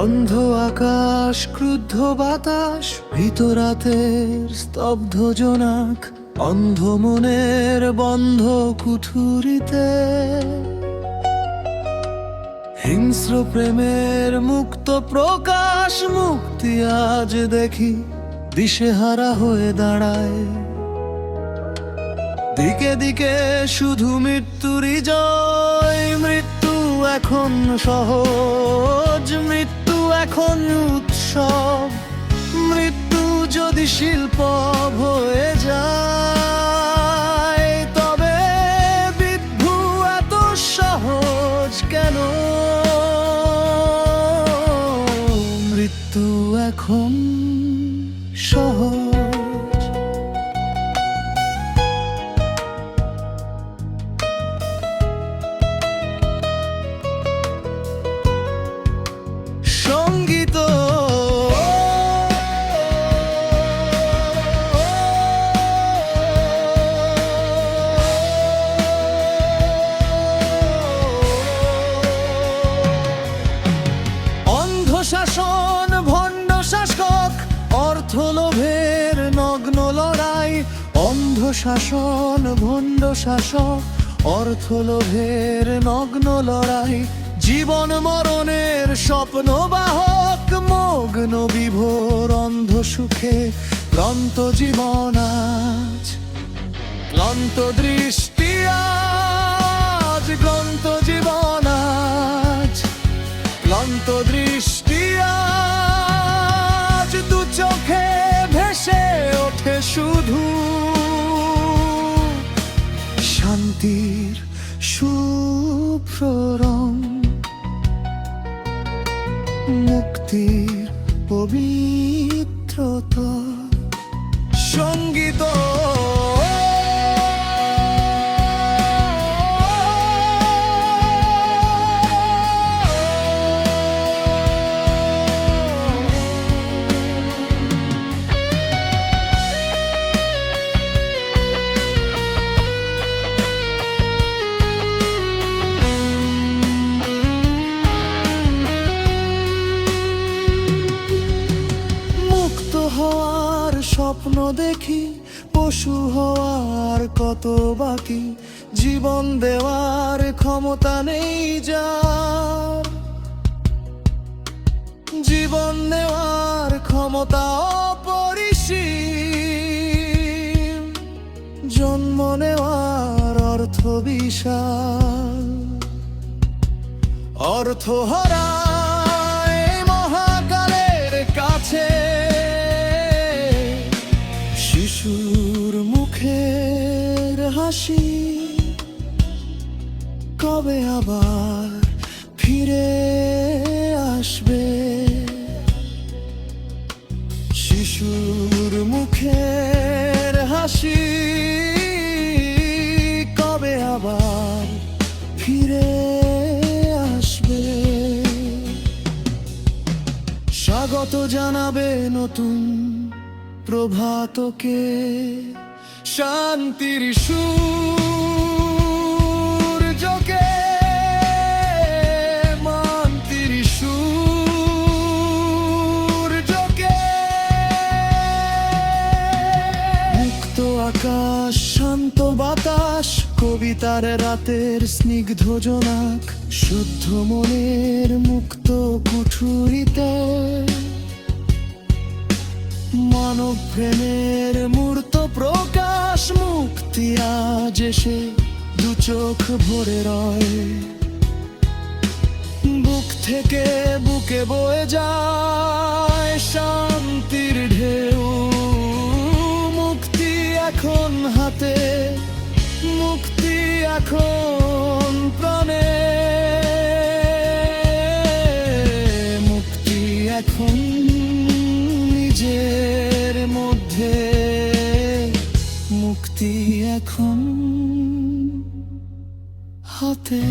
অন্ধ আকাশ, ক্রুদ্ধ বাতাস, ভিতরাতের স্তব্ধ জোনাক, অন্ধ মনের বন্ধ কুঠুরিতে হিংস্র প্রেমের মুক্ত প্রকাশ। মুক্তি আজ দেখি দিশেহারা হয়ে দাঁড়ায়, দিকে দিকে শুধু মৃত্যুরই জয়। মৃত্যু এখন সহজ, মৃত্যু এখন উৎসব। মৃত্যু যদি শিল্প হয়ে যায়, তবে বিদ্ধু এত সহজ কেন? মৃত্যু এখন সহজ। সঙ্গীত অন্ধ শাসন, ভণ্ড শাসক, অর্থলোভের নগ্ন লড়াই। অন্ধ শাসন, ভণ্ড শাসক, অর্থলোভের নগ্ন লড়াই। জীবন মরণের স্বপ্ন বাহক, মগ্ন বিভোর অন্ধ সুখে। ক্লান্ত জীবন আজ, ক্লান্ত দৃষ্টি আজ, ক্লান্ত জীবন আজ, ক্লান্ত দৃষ্টি আজ। দু চোখে ভেসে ওঠে শুধু শান্তির শুভ্র রং, মুক্তির পবিত্রতা। সঙ্গীত হওয়ার স্বপ্ন দেখি, পশু হওয়ার কত বাকি। জীবন দেওয়ার ক্ষমতা নেই যার, জীবন নেওয়ার ক্ষমতা অপরিসীম। জন্ম নেওয়ার অর্থ বিশাল, অর্থ হারা শিশুর মুখের হাসি কবে আবার ফিরে আসবে? শিশুর মুখের হাসি কবে আবার ফিরে আসবে? স্বাগত জানাবে নতুন প্রভাতকে, শান্তির সূর্যকে, শান্তির সূর্যকে। মুক্ত আকাশ, শান্ত বাতাস, কবিতার রাতের স্নিগ্ধ জোনাক, শুদ্ধ মনের মুক্ত কুঠুরিতে মানব প্রেমের মূর্ত প্রকাশ। মুক্তি আজ এসে দু চোখ ভরে রয়, বুক থেকে বুকে বয়ে যায় শান্তির ঢেউ। মুক্তি এখন হাতে, মুক্তি এখন প্রাণে, মুক্তি এখন নিজের মধ্যে, মুক্তি এখন হাতে।